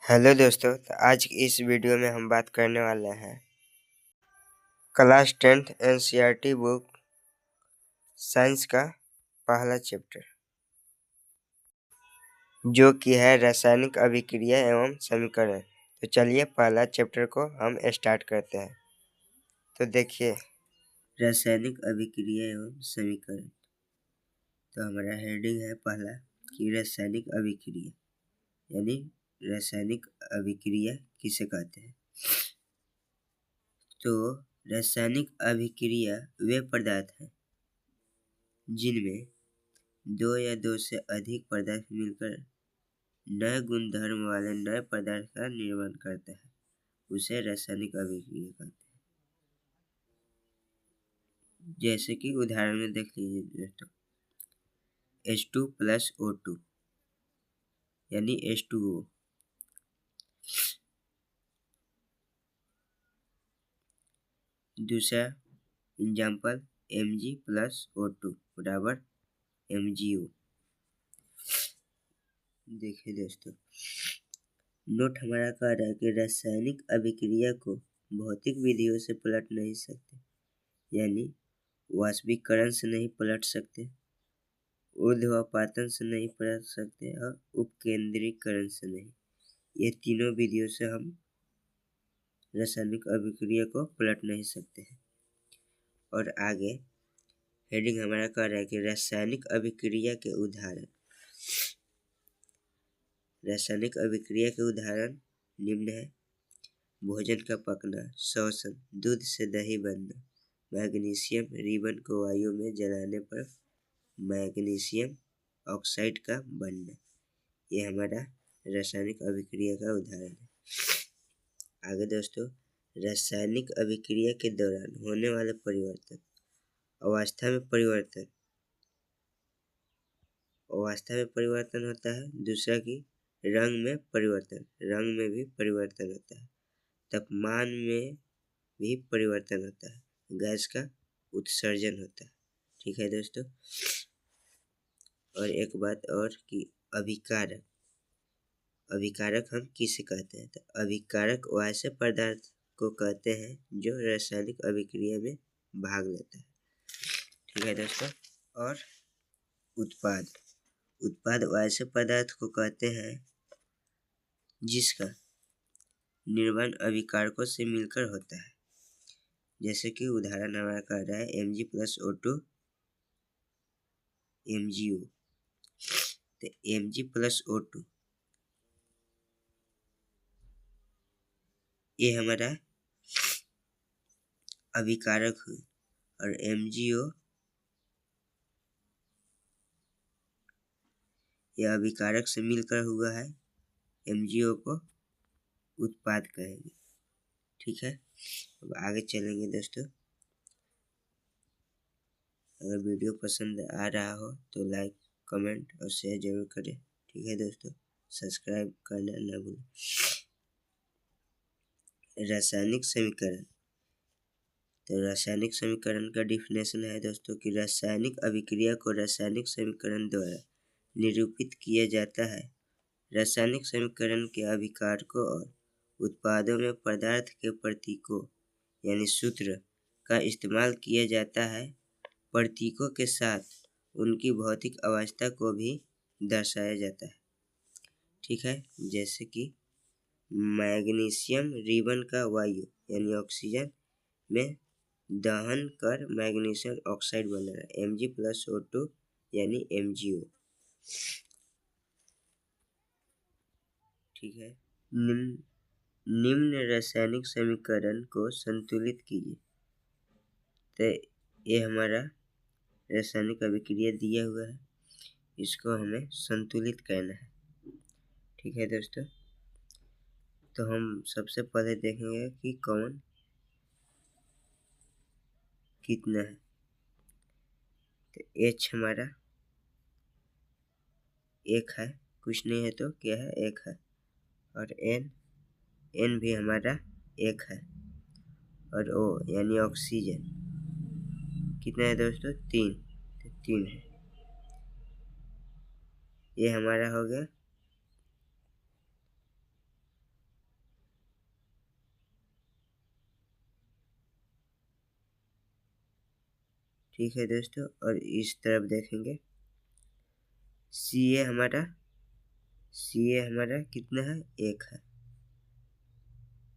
Hello दोस्तों, तो आज की इस वीडियो में हम बात करने वाले हैं class 10th NCERT book science का पहला चैप्टर जो कि है रासायनिक अभिक्रिया एवं समीकरण। तो चलिए पहला चैप्टर को हम स्टार्ट करते हैं। तो देखिए, रासायनिक अभिक्रिया एवं समीकरण। तो हमारा हेडिंग है पहला कि रासायनिक अभिक्रिया यानी रासायनिक अभिक्रिया किसे कहते हैं। तो रासायनिक अभिक्रिया वे पदार्थ हैं जिनमें दो या दो से अधिक पदार्थ मिलकर नए गुणधर्म वाले नए पदार्थ का निर्माण करता है, उसे रासायनिक अभिक्रिया कहते हैं। जैसे कि उदाहरण में देख लीजिए दोस्तों, H2 प्लस O2 यानी H2O। दूसरा एग्जाम्पल Mg प्लस O2 बराबर MgO। देखिए दोस्तों, नोट हमारा कह रहा है कि रासायनिक अभिक्रिया को भौतिक विधियों से पलट नहीं सकते, यानी वाष्पीकरण से नहीं पलट सकते, ऊर्ध्वपातन से नहीं पलट सकते और उपकेंद्रीकरण से नहीं। ये तीनों विधियों से हम रासायनिक अभिक्रिया को पलट नहीं सकते हैं। और आगे हेडिंग हमारा कह रहा है कि रासायनिक अभिक्रिया के उदाहरण। रासायनिक अभिक्रिया के उदाहरण निम्न है: भोजन का पकना, श्वसन, दूध से दही बनना, मैग्नीशियम रिबन को वायु में जलाने पर मैग्नीशियम ऑक्साइड का बनना। ये हमारा रासायनिक अभिक्रिया का उदाहरण है। आगे दोस्तों, रासायनिक अभिक्रिया के दौरान होने वाले परिवर्तन। अवस्था में परिवर्तन होता है। दूसरा कि रंग में भी परिवर्तन होता है। तापमान में भी परिवर्तन होता है। गैस का उत्सर्जन होता है। ठीक है दोस्तों। और एक बात और कि अभिकारक हम किसे कहते हैं? तो अभिकारक वैसे पदार्थ को कहते हैं जो रासायनिक अभिक्रिया में भाग लेता है। ठीक है दोस्तों। और उत्पाद वैसे पदार्थ को कहते हैं जिसका निर्माण अभिकारकों से मिलकर होता है। जैसे कि उदाहरण हमारा कह रहा है Mg प्लस O2 MgO। तो Mg प्लस O2 ये हमारा अभिकारक है और MgO यह अभिकारक से मिलकर हुआ है। MgO को उत्पाद कहेंगे। ठीक है। अब आगे चलेंगे दोस्तों। अगर वीडियो पसंद आ रहा हो तो लाइक, कमेंट और शेयर जरूर करें। ठीक है दोस्तों, सब्सक्राइब करना न भूलें। रासायनिक समीकरण। तो रासायनिक समीकरण का डिफिनेशन है दोस्तों कि रासायनिक अभिक्रिया को रासायनिक समीकरण द्वारा निरूपित किया जाता है। रासायनिक समीकरण के अभिकारकों और उत्पादों में पदार्थ के प्रतीकों यानी सूत्र का इस्तेमाल किया जाता है। प्रतीकों के साथ उनकी भौतिक अवस्था को भी दर्शाया जाता है। ठीक है। जैसे कि मैग्नीशियम रिबन का वायु यानी ऑक्सीजन में दहन कर मैग्नीशियम ऑक्साइड बन रहा है Mg प्लस O2 यानी MgO। ठीक है। निम्न रासायनिक समीकरण को संतुलित कीजिए। तो ये हमारा रासायनिक अभिक्रिया दिया हुआ है, इसको हमें संतुलित करना है। ठीक है दोस्तों। तो हम सबसे पहले देखेंगे कि कौन कितना है। तो H हमारा एक है, कुछ नहीं है तो क्या है, एक है। और N भी हमारा एक है। और O यानी ऑक्सीजन कितना है दोस्तों, 3। तो 3 है। ये हमारा हो गया ठीक है दोस्तों। और इस तरफ देखेंगे Ca हमारा कितना है, 1 है,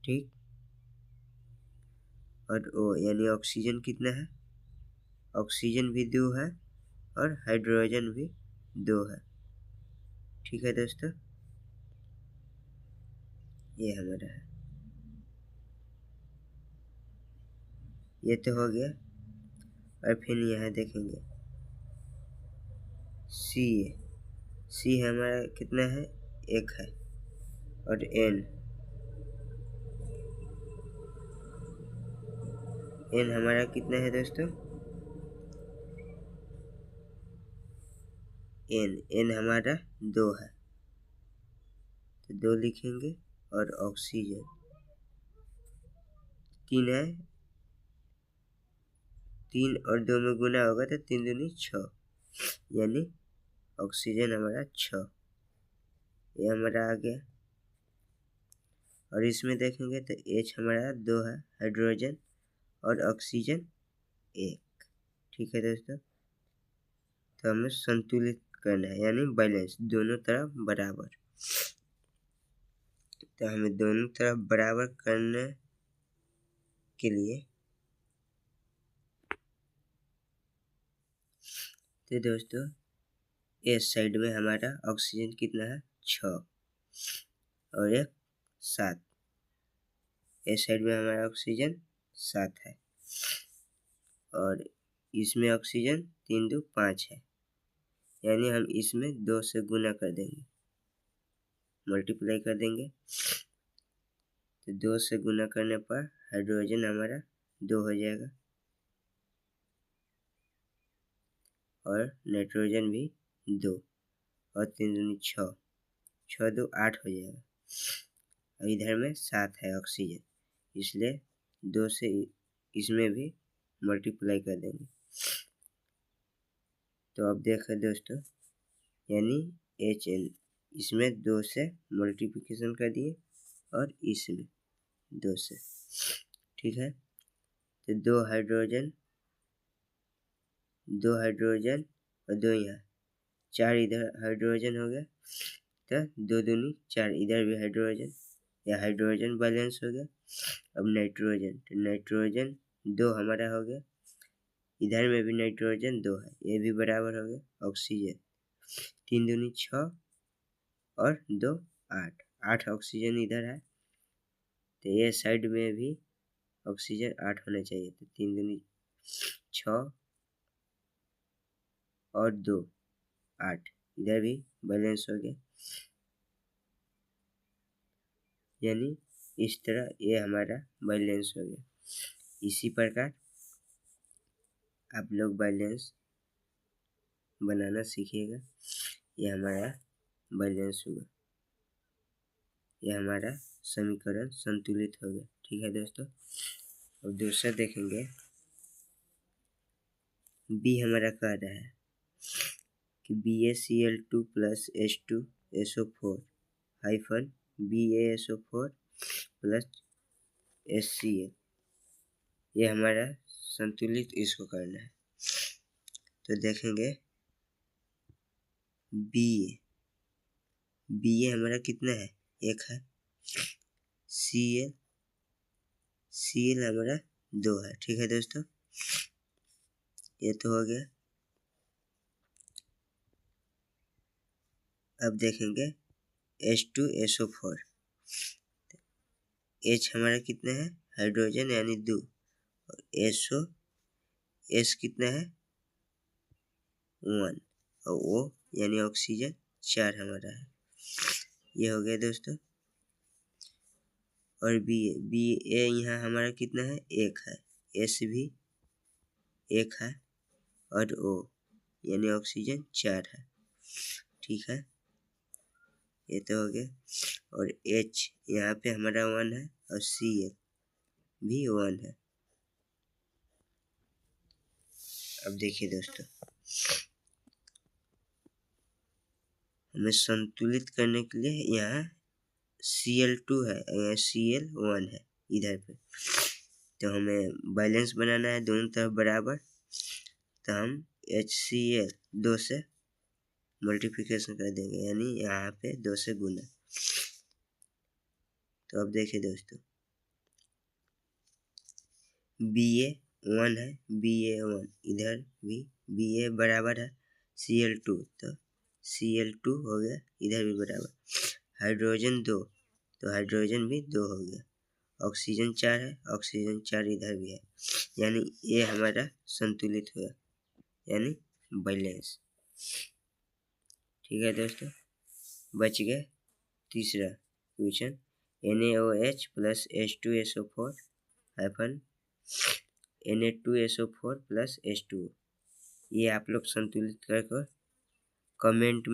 ठीक। और O यानी ऑक्सीजन कितना है, ऑक्सीजन भी 2 है और हाइड्रोजन भी 2 है, ठीक है दोस्तों। ये हमारा है, ये तो हो गया। और फिर यहाँ देखेंगे सी हमारा कितना है, 1 है। और N हमारा कितना है दोस्तों, N हमारा 2 है, तो 2 लिखेंगे। और ऑक्सीजन 3 है, 3 और 2 में गुना होगा तो 3 दूनी 6, यानी ऑक्सीजन हमारा 6, ये हमारा आ गया। और इसमें देखेंगे तो H हमारा 2 है, हाइड्रोजन और ऑक्सीजन 1, ठीक है दोस्तों। तो हमें संतुलित करना है, यानी बैलेंस, दोनों तरफ बराबर। तो हमें दोनों तरफ बराबर करने के लिए तो दोस्तों इस साइड में हमारा ऑक्सीजन कितना है, 6 और 1 7। इस साइड में हमारा ऑक्सीजन 7 है और इसमें ऑक्सीजन 3 2 5 है, यानी हम इसमें 2 से गुना कर देंगे, मल्टीप्लाई कर देंगे। तो 2 से गुना करने पर हाइड्रोजन हमारा 2 हो जाएगा और नाइट्रोजन भी 2 और 3 दूनी 6, 6 2 8 हो जाएगा। और इधर में 7 है ऑक्सीजन, इसलिए 2 से इसमें भी मल्टीप्लाई कर देंगे। तो अब देखो दोस्तों, यानी HN इसमें 2 से मल्टीप्लिकेशन कर दिए और इसमें 2 से, ठीक है। तो 2 हाइड्रोजन और 2 यहाँ, 4 इधर हाइड्रोजन हो गया। तो 2 दूनी 4, इधर भी हाइड्रोजन, या हाइड्रोजन बैलेंस हो गया। अब नाइट्रोजन, तो नाइट्रोजन 2 हमारा हो गया, इधर में भी नाइट्रोजन 2 है, ये भी बराबर हो गया। ऑक्सीजन 3 दूनी 6 और 2 8, 8 ऑक्सीजन इधर है, तो ये साइड में भी ऑक्सीजन 8 होना चाहिए। तो 3 दूनी 6 और 2 8, इधर भी बैलेंस हो गया, यानी इस तरह ये हमारा बैलेंस हो गया। इसी प्रकार आप लोग बैलेंस बनाना सीखिएगा। ये हमारा बैलेंस हुआ, ये हमारा समीकरण संतुलित हो गया, ठीक है दोस्तों। अब दूसरा देखेंगे, बी हमारा कह रहा है कि BaCl2 plus H2SO4 hyphen BaSO4 plus HCl, ये हमारा संतुलित इसको करना है। तो देखेंगे Ba हमारा कितना है, 1 है। Cl हमारा 2 है, ठीक है दोस्तों, ये तो हो गया। अब देखेंगे H2SO4, H हमारा कितना है, हाइड्रोजन यानी 2, और S कितना है, 1, और O यानी ऑक्सीजन 4 हमारा है। ये हो गया दोस्तों। और Ba यहाँ हमारा कितना है, 1 है, S भी 1 है और O यानी ऑक्सीजन 4 है, ठीक है, ये तो हो गया। और H यहाँ पे हमारा 1 है और Cl भी 1 है। अब देखिए दोस्तों, हमें संतुलित करने के लिए यहाँ Cl2 है, यहाँ Cl1 है इधर पे, तो हमें बैलेंस बनाना है, दोनों तरफ बराबर। तो हम HCl 2 से मल्टीप्लिकेशन कर देंगे, यानी यहाँ पे 2 से गुना। तो अब देखिए दोस्तों, Ba1 है, Ba1 इधर भी Ba बराबर है Cl2, तो Cl2 हो गया, इधर भी बराबर। हाइड्रोजन 2, तो हाइड्रोजन भी 2 हो गया। ऑक्सीजन 4 है, ऑक्सीजन 4 इधर भी है, यानी ये हमारा संतुलित हुआ, यानी बैलेंस। ठीक है दोस्तों, बच गए तीसरा question, NaOH plus H2SO4 hyphen Na2SO4 plus H2O। ये आप लोग संतुलित कर कर कमेंट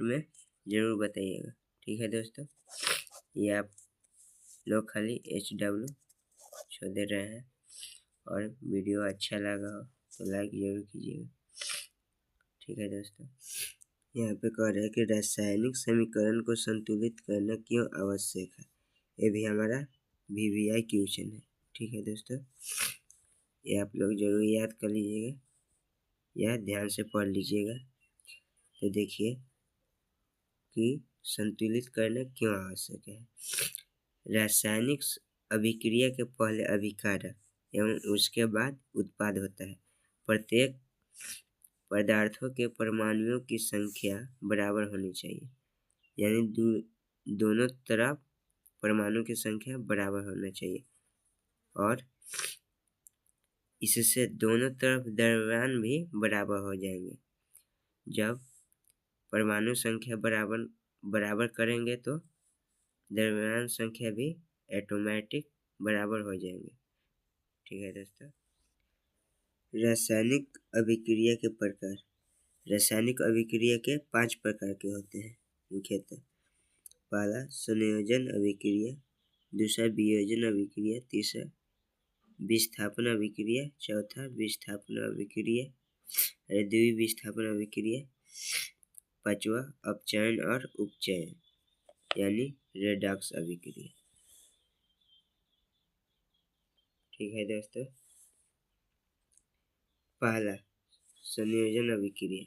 में जरूर बताइएगा। ठीक है दोस्तों, ये आप लोग खाली HW छोड़ दे रहे हैं, और वीडियो अच्छा लगा हो तो लाइक जरूर कीजिएगा। ठीक है दोस्तों, यहाँ पे कह रहे हैं कि रासायनिक समीकरण को संतुलित करना क्यों आवश्यक है। ये भी हमारा VVI क्वेश्चन है। ठीक है दोस्तों, ये आप लोग जरूर याद कर लीजिएगा या ध्यान से पढ़ लीजिएगा। तो देखिए कि संतुलित करना क्यों आवश्यक है। रासायनिक अभिक्रिया के पहले अभिकारक एवं उसके बाद उत्पाद होता है। प्रत्येक पदार्थों के परमाणुओं की संख्या बराबर होनी चाहिए, यानी दोनों तरफ परमाणु की संख्या बराबर होना चाहिए, और इससे दोनों तरफ द्रव्यमान भी बराबर हो जाएंगे। जब परमाणु संख्या बराबर करेंगे तो द्रव्यमान संख्या भी ऑटोमेटिक बराबर हो जाएंगे। ठीक है दोस्तों, रासायनिक अभिक्रिया के प्रकार। रासायनिक अभिक्रिया के 5 प्रकार के होते हैं मुख्यतः। पहला संयोजन अभिक्रिया, दूसरा वियोजन अभिक्रिया, तीसरा विस्थापन अभिक्रिया, चौथा विस्थापन अभिक्रिया, द्विविस्थापन अभिक्रिया, पांचवा अपचयन और उपचयन यानी रेडॉक्स अभिक्रिया। ठीक है दोस्तों, पहला संयोजन अभिक्रिया।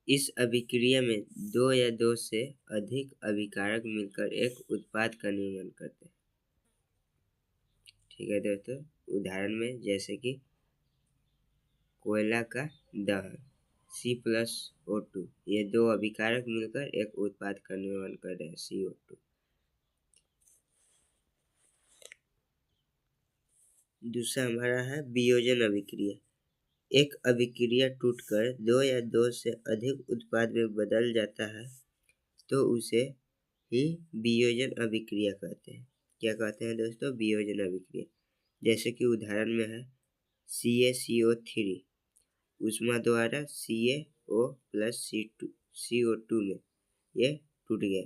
इस अभिक्रिया में 2 या 2 से अधिक अभिकारक मिलकर एक उत्पाद का निर्माण करते हैं। ठीक है दोस्तों, उदाहरण में जैसे कि कोयला का दहन C+O2, ये 2 अभिकारक मिलकर एक उत्पाद का निर्माण कर रहे हैं CO2। दूसरा हमारा है वियोजन अभिक्रिया। एक अभिक्रिया टूटकर 2 या 2 से अधिक उत्पाद में बदल जाता है तो उसे ही वियोजन अभिक्रिया कहते हैं। क्या कहते हैं दोस्तों? वियोजन अभिक्रिया। जैसे कि उदाहरण में है CaCO3 ऊष्मा द्वारा CaO प्लस CO2 में ये टूट गया,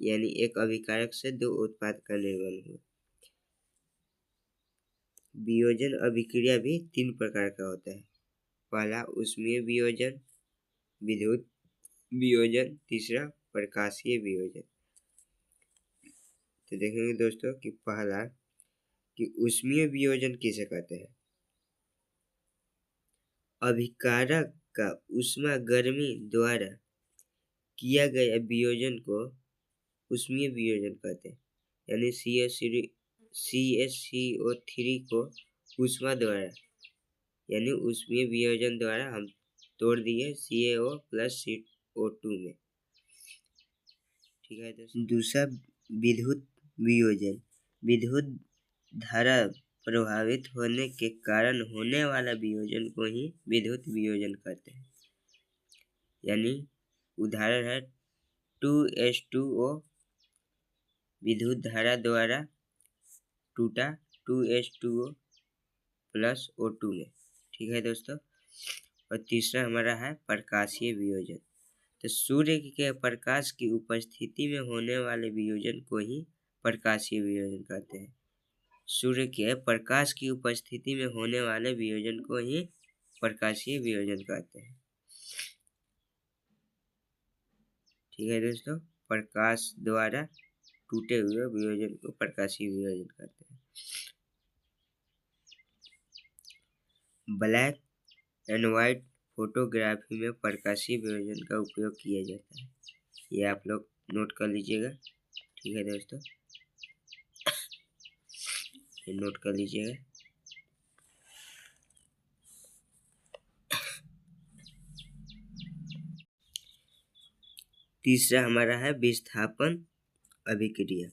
यानी एक अभिकारक से 2 उत्पाद का निर्माण हुआ। वियोजन अभिक्रिया भी 3 प्रकार का होता है। पहला ऊष्मीय वियोजन, विद्युत वियोजन, तीसरा प्रकाशीय वियोजन। तो देखेंगे दोस्तों कि पहला कि ऊष्मीय वियोजन किसे कहते हैं। अभिकारक का ऊष्मा गर्मी द्वारा किया गया वियोजन को ऊष्मीय वियोजन कहते हैं, यानी CaCO3 को ऊष्मा द्वारा यानी ऊष्मीय वियोजन द्वारा हम तोड़ दिए CaO प्लस CO2 में। ठीक है दोस्तों, दूसरा विद्युत वियोजन। विद्युत धारा प्रभावित होने के कारण होने वाला वियोजन को ही विद्युत वियोजन कहते हैं। यानी उदाहरण है 2H2O विद्युत धारा द्वारा टूटा 2H2O प्लस O2 में। ठीक है दोस्तों, और तीसरा हमारा है प्रकाशीय वियोजन। तो सूर्य के प्रकाश की उपस्थिति में होने वाले वियोजन को ही प्रकाशीय वियोजन कहते हैं। सूर्य के प्रकाश की उपस्थिति में होने वाले वियोजन को ही प्रकाशीय वियोजन कहते हैं। ठीक है दोस्तों, प्रकाश द्वारा टूटे हुए वियोजन को प्रकाशीय वियोजन कहते हैं। ब्लैक एंड वाइट फोटोग्राफी में प्रकाशीय वियोजन का उपयोग किया जाता है। ये आप लोग नोट कर लीजिएगा। ठीक है दोस्तों, ये नोट कर लीजिएगा। तीसरा हमारा है विस्थापन अभिक्रिया।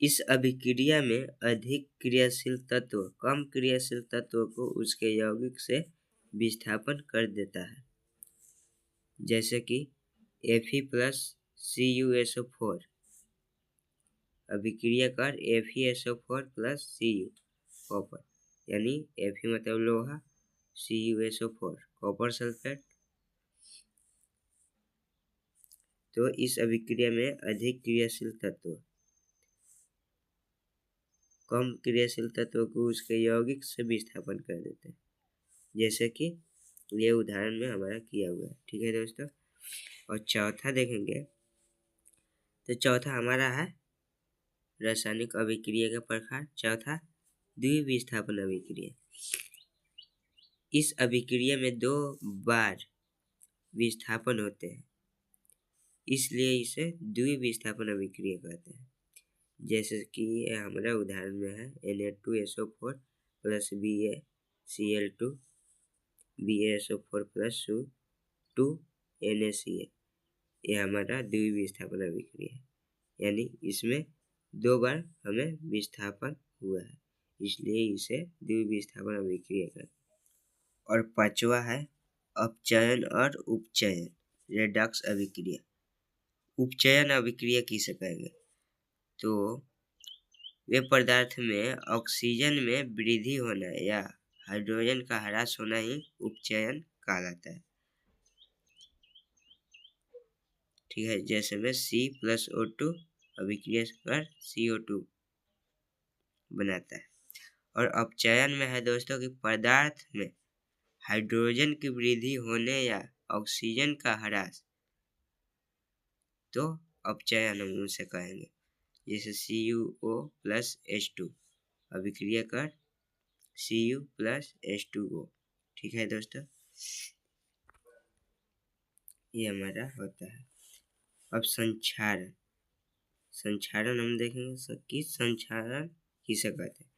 इस अभिक्रिया में अधिक क्रियाशील तत्व कम क्रियाशील तत्व को उसके यौगिक से विस्थापन कर देता है, जैसे कि Fe+CuSO4। अभिक्रिया कर FeSO4+Cu कॉपर, यानी Fe मतलब लोहा, CuSO4 कॉपर सल्फेट। तो इस अभिक्रिया में अधिक क्रियाशील तत्व कम क्रियाशील तत्व को उसके यौगिक से विस्थापन कर देते हैं, जैसे कि ये उदाहरण में हमारा किया हुआ है। ठीक है दोस्तों, और चौथा देखेंगे तो चौथा हमारा है रासायनिक अभिक्रिया का प्रकार। चौथा द्विविस्थापन अभिक्रिया। इस अभिक्रिया में 2 बार विस्थापन होते हैं, इसलिए इसे द्विविस्थापन अभिक्रिया कहते हैं। जैसे कि हमारा उदाहरण में है Na2SO4 plus BaCl2 BaSO4 plus 2 NaCl। ये हमारा द्विविस्थापन अभिक्रिया है, यानी इसमें 2 बार हमें विस्थापन हुआ है, इसलिए इसे द्विविस्थापन अभिक्रिया कहते हैं। और पांचवा है अपचयन और उपचयन रेडॉक्स अभिक्रिया। उपचयन अभिक्रिया किसे कहेंगे? तो वे पदार्थ में ऑक्सीजन में वृद्धि होना या हाइड्रोजन का ह्रास होना ही उपचयन कहलाता है। ठीक है, जैसे में C+O2 अभिक्रिया कर CO2 बनाता है। और अपचयन में है दोस्तों कि पदार्थ में हाइड्रोजन की वृद्धि होने या ऑक्सीजन का ह्रास, तो अपचयन हम उसे कहेंगे। जैसे CuO+H2 अभिक्रिया कर Cu+H2O। ठीक है दोस्तों, ये हमारा होता है। अब संक्षारण। संक्षारण हम देखेंगे कि संक्षारण किसे कहते हैं।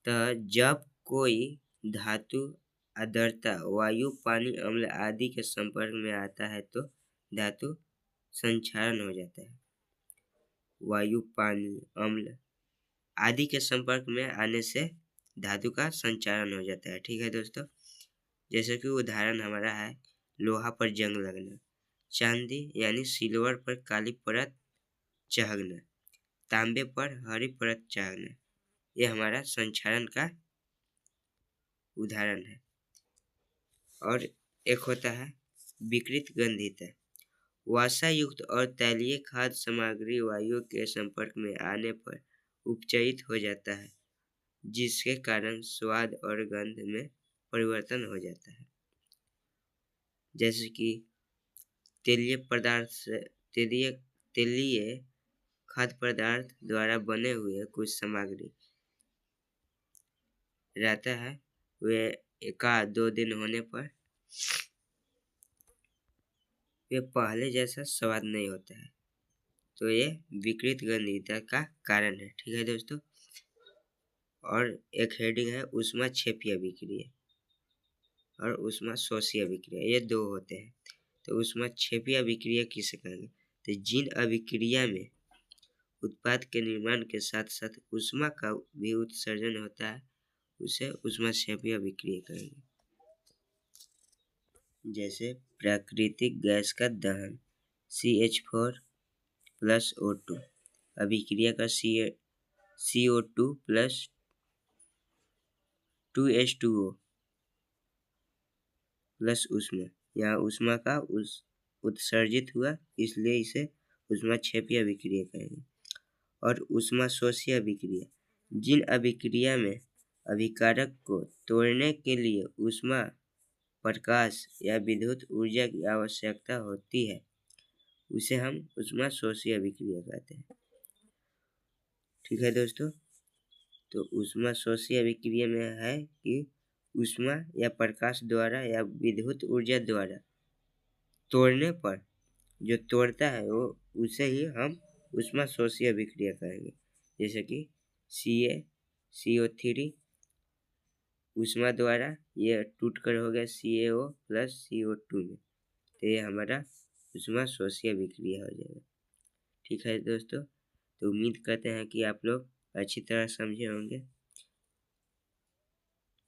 तो जब कोई धातु आर्द्रता वायु पानी अम्ल आदि के संपर्क में आता है तो धातु संक्षारण हो जाता है। वायु पानी अम्ल आदि के संपर्क में आने से धातु का संचारण हो जाता है। ठीक है दोस्तों, जैसे कि उदाहरण हमारा है लोहा पर जंग लगना, चांदी यानी सिल्वर पर काली परत चढ़ना, तांबे पर हरी परत चढ़ना, ये हमारा संचारण का उदाहरण है। और एक होता है विकृत गंधिता। वसा युक्त और तैलीय खाद्य सामग्री वायु के संपर्क में आने पर उपचयित हो जाता है, जिसके कारण स्वाद और गंध में परिवर्तन हो जाता है। जैसे कि तेलीय पदार्थ से तेलीय खाद्य पदार्थ द्वारा बने हुए कुछ सामग्री रहता है, वे 1-2 दिन होने पर वे पहले जैसा स्वाद नहीं होता है, तो ये विकृत गंधिता का कारण है। ठीक है दोस्तों, और एक हेडिंग है ऊष्माक्षेपीय अभिक्रिया और ऊष्माशोषीय अभिक्रिया, ये 2 होते हैं। तो ऊष्माक्षेपीय अभिक्रिया किसे कहेंगे? तो जिन अभिक्रिया में उत्पाद के निर्माण के साथ साथ ऊष्मा का भी उत्सर्जन होता है, उसे ऊष्माक्षेपीय अभिक्रिया कहेंगे। जैसे प्राकृतिक गैस का दहन CH4+O2 अभिक्रिया का CO2+2H2O प्लस ऊष्मा, यहाँ ऊष्मा का उत्सर्जित हुआ, इसलिए इसे ऊष्माक्षेपीय अभिक्रिया कहेंगे। और ऊष्माशोषीय अभिक्रिया, जिन अभिक्रिया में अभिकारक को तोड़ने के लिए ऊष्मा प्रकाश या विद्युत ऊर्जा की आवश्यकता होती है, उसे हम ऊष्माशोषीय अभिक्रिया कहते हैं। ठीक है दोस्तों, तो ऊष्माशोषीय अभिक्रिया में है कि ऊष्मा या प्रकाश द्वारा या विद्युत ऊर्जा द्वारा तोड़ने पर जो तोड़ता है वो उसे ही हम ऊष्मा शोषी अभिक्रिया कहेंगे। जैसे कि CO3 ऊष्मा द्वारा ये टूटकर हो गया CaO प्लस CO2 में, तो ये हमारा ऊष्मा शोषी अभिक्रिया हो जाएगा। ठीक है दोस्तों, तो उम्मीद करते हैं कि आप लोग अच्छी तरह समझे होंगे।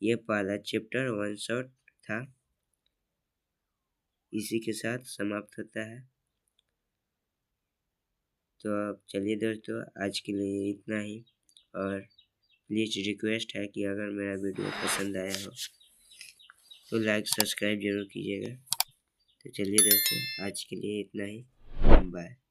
ये पहला चैप्टर वन शॉट था, इसी के साथ समाप्त होता है। तो अब चलिए दोस्तों, आज के लिए इतना ही, और प्लीज़ रिक्वेस्ट है कि अगर मेरा वीडियो पसंद आया हो तो लाइक सब्सक्राइब जरूर कीजिएगा। तो चलिए दोस्तों, आज के लिए इतना ही, बाय।